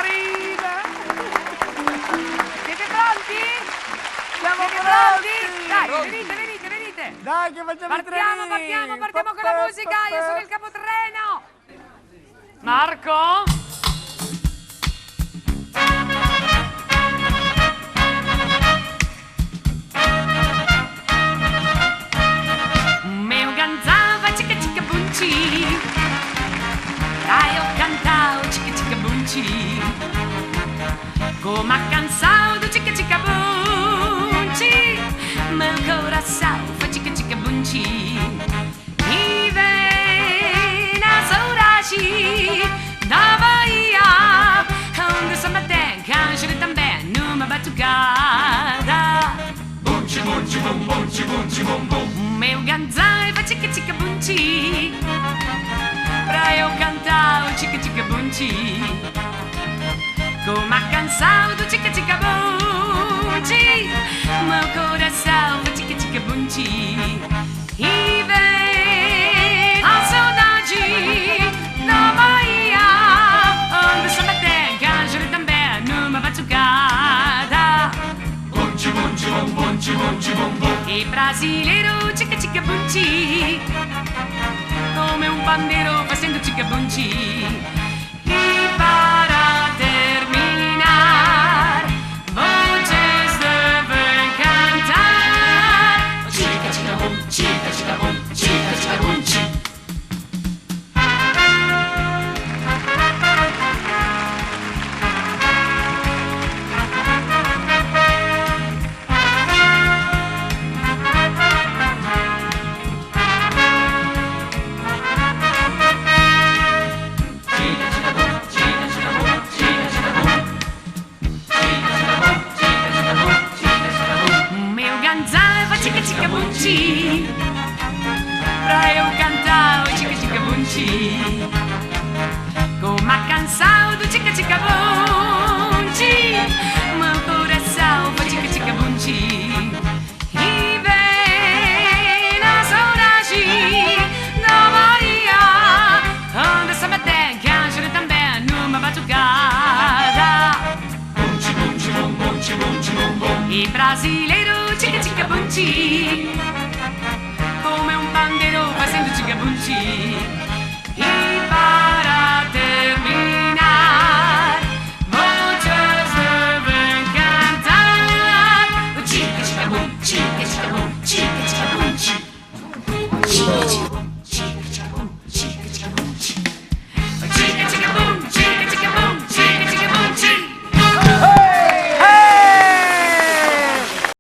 carina! Siete pronti? Siamo Siete pronti! pronti? Dai, venite! Dai che facciamo i trenini! Partiamo con la musica, io sono il capotreno! Marco? Meu cantava cica cica bunci, eu cantava cica cica bunci, como a canção do cica cica bunci, meu coração foi cica cica bunci, e vem a saudade da Bahia, onde samba tem canjure também numa batucada. Bunci bunci bum bunci bunci bum bum. Meu ganzai fa cica cica bunci, pra eu cantar o cica cica bunci, como a canção do cica cica bunci, meu coração fa cica cica bunci, e vem a saudade da Bahia, onde samba tem canjure também numa batucada. Bunci bunci bum bunci bunci bum bum. E brasileiro cica cica bunci, come un pandeiro fazendo cica bunci. E para terminar, vocês devem cantar cica cica bum, cica cica bum, cica cica bunci. Cica cica bunci, pra eu cantar o cica cica bunci, como a canção do cica cica bunci.